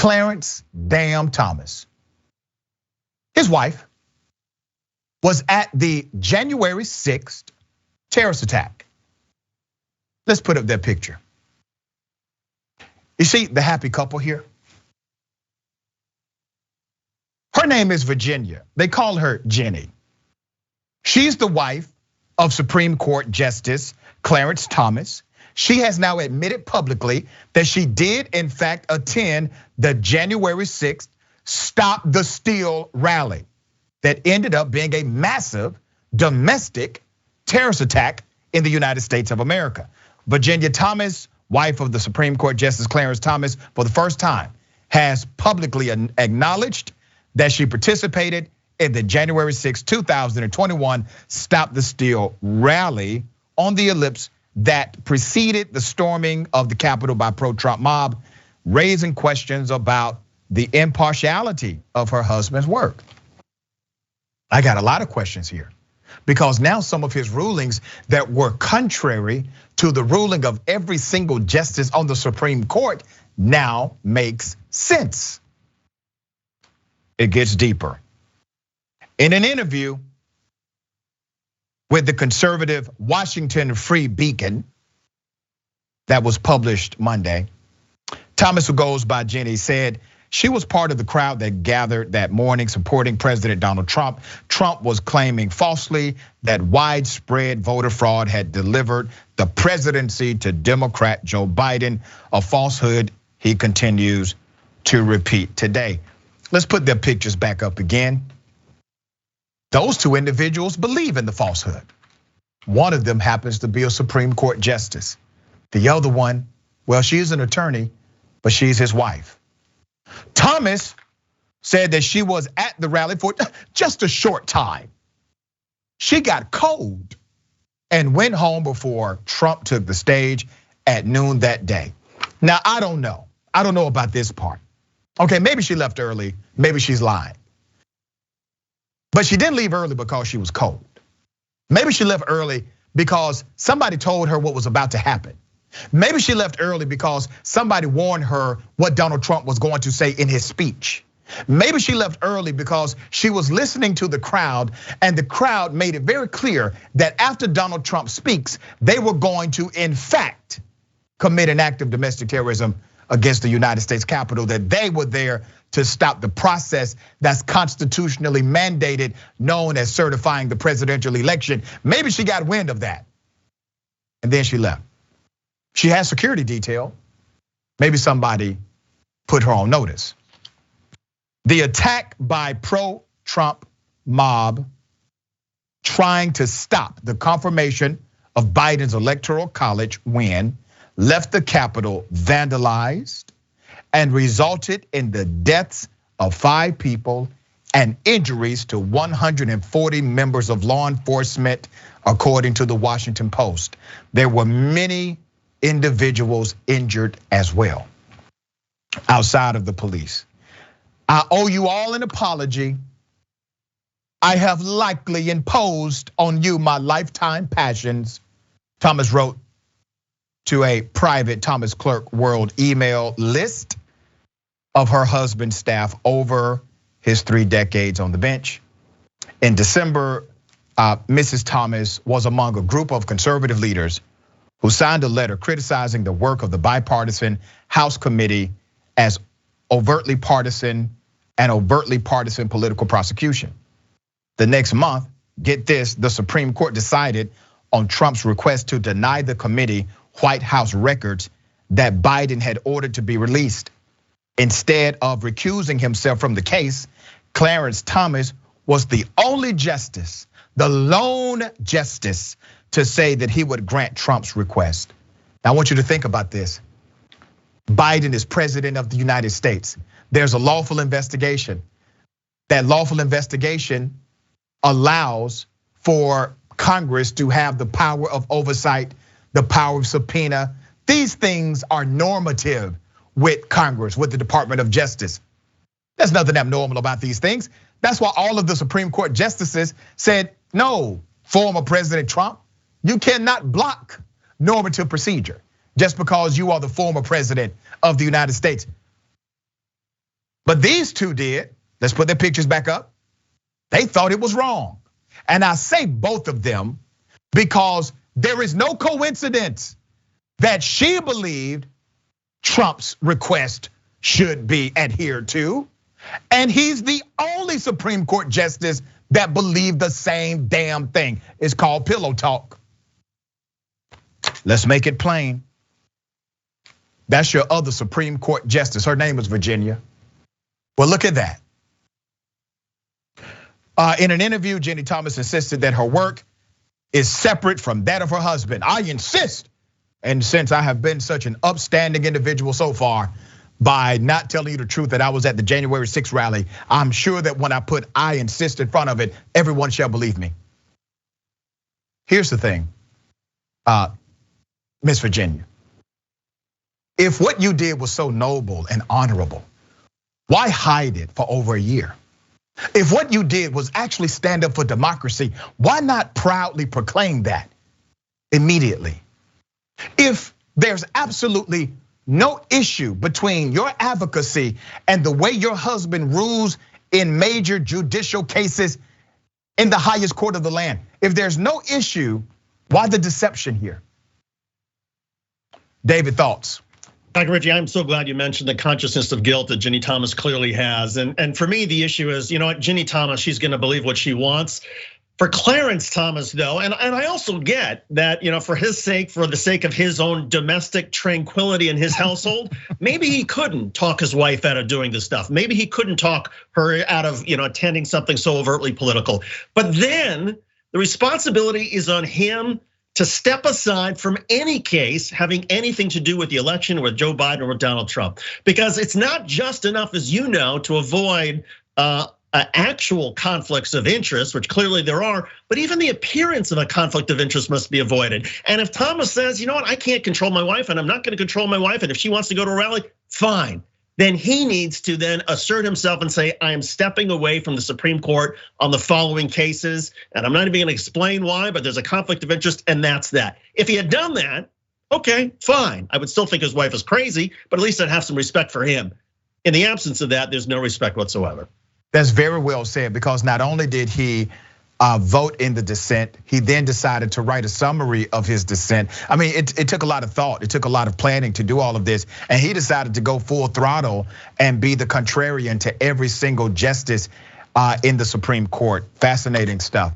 Clarence damn Thomas. His wife was at the January 6th terrorist attack. Let's put up that picture. You see the happy couple here? Her name is Virginia. They call her Ginni. She's the wife of Supreme Court Justice Clarence Thomas. She has now admitted publicly that she did in fact attend the January 6th Stop the Steal rally that ended up being a massive domestic terrorist attack in the United States of America. Virginia Thomas, wife of the Supreme Court Justice Clarence Thomas, for the first time has publicly acknowledged that she participated in the January 6, 2021 Stop the Steal rally on the ellipse that preceded the storming of the Capitol by pro-Trump mob, raising questions about the impartiality of her husband's work. I got a lot of questions here because now some of his rulings that were contrary to the ruling of every single justice on the Supreme Court now makes sense. It gets deeper. In an interview with the conservative Washington Free Beacon that was published Monday, Thomas, who goes by Ginni, said she was part of the crowd that gathered that morning supporting President Donald Trump. Trump was claiming falsely that widespread voter fraud had delivered the presidency to Democrat Joe Biden, a falsehood he continues to repeat today. Let's put their pictures back up again. Those two individuals believe in the falsehood. One of them happens to be a Supreme Court justice. The other one, well, she's an attorney, but she's his wife. Thomas said that she was at the rally for just a short time. She got cold and went home before Trump took the stage at noon that day. Now, I don't know about this part. Okay, maybe she left early, maybe she's lying. But she didn't leave early because she was cold. Maybe she left early because somebody told her what was about to happen. Maybe she left early because somebody warned her what Donald Trump was going to say in his speech. Maybe she left early because she was listening to the crowd and the crowd made it very clear that after Donald Trump speaks, they were going to in fact commit an act of domestic terrorism against the United States Capitol, that they were there to stop the process that's constitutionally mandated, known as certifying the presidential election. Maybe she got wind of that and then she left. She has security detail. Maybe somebody put her on notice. The attack by pro-Trump mob trying to stop the confirmation of Biden's electoral college win left the Capitol vandalized and resulted in the deaths of 5 people and injuries to 140 members of law enforcement, according to the Washington Post. There were many individuals injured as well, outside of the police. I owe you all an apology. I have likely imposed on you my lifetime passions, Thomas wrote to a private Thomas Clerk World email list of her husband's staff over his 3 decades on the bench. In December, Mrs. Thomas was among a group of conservative leaders who signed a letter criticizing the work of the bipartisan House committee as overtly partisan political prosecution. The next month, get this, the Supreme Court decided on Trump's request to deny the committee White House records that Biden had ordered to be released. Instead of recusing himself from the case, Clarence Thomas was the only justice, the lone justice, to say that he would grant Trump's request. Now I want you to think about this. Biden is president of the United States. There's a lawful investigation. That lawful investigation allows for Congress to have the power of oversight, the power of subpoena. These things are normative with Congress, with the Department of Justice. There's nothing abnormal about these things. That's why all of the Supreme Court justices said, no, former President Trump, you cannot block normative procedure just because you are the former president of the United States. But these two did. Let's put their pictures back up. They thought it was wrong. And I say both of them because there is no coincidence that she believed Trump's request should be adhered to. And he's the only Supreme Court justice that believed the same damn thing. It's called pillow talk. Let's make it plain. That's your other Supreme Court justice. Her name is Virginia. Well, look at that. In an interview, Ginni Thomas insisted that her work is separate from that of her husband. I insist. And since I have been such an upstanding individual so far by not telling you the truth that I was at the January 6th rally, I'm sure that when I put I insist in front of it, everyone shall believe me. Here's the thing, Miss Virginia. If what you did was so noble and honorable, why hide it for over a year? If what you did was actually stand up for democracy, why not proudly proclaim that immediately? If there's absolutely no issue between your advocacy and the way your husband rules in major judicial cases in the highest court of the land, if there's no issue, why the deception here? David, thoughts? Dr. Richey, I'm so glad you mentioned the consciousness of guilt that Ginni Thomas clearly has. And for me, the issue is, you know what, Ginni Thomas, she's gonna believe what she wants. For Clarence Thomas, though, and I also get that, for his sake, for the sake of his own domestic tranquility in his household, maybe he couldn't talk his wife out of doing this stuff. Maybe he couldn't talk her out of, attending something so overtly political. But then the responsibility is on him to step aside from any case having anything to do with the election, with Joe Biden or with Donald Trump. Because it's not just enough, as you know, to avoid actual conflicts of interest, which clearly there are, but even the appearance of a conflict of interest must be avoided. And if Thomas says, you know what, I can't control my wife and I'm not gonna control my wife, and if she wants to go to a rally, fine. Then he needs to then assert himself and say, I am stepping away from the Supreme Court on the following cases. And I'm not even gonna explain why, but there's a conflict of interest and that's that. If he had done that, okay, fine. I would still think his wife is crazy, but at least I'd have some respect for him. In the absence of that, there's no respect whatsoever. That's very well said, because not only did he vote in the dissent, he then decided to write a summary of his dissent. I mean, it took a lot of thought, it took a lot of planning to do all of this, and he decided to go full throttle and be the contrarian to every single justice in the Supreme Court. Fascinating stuff.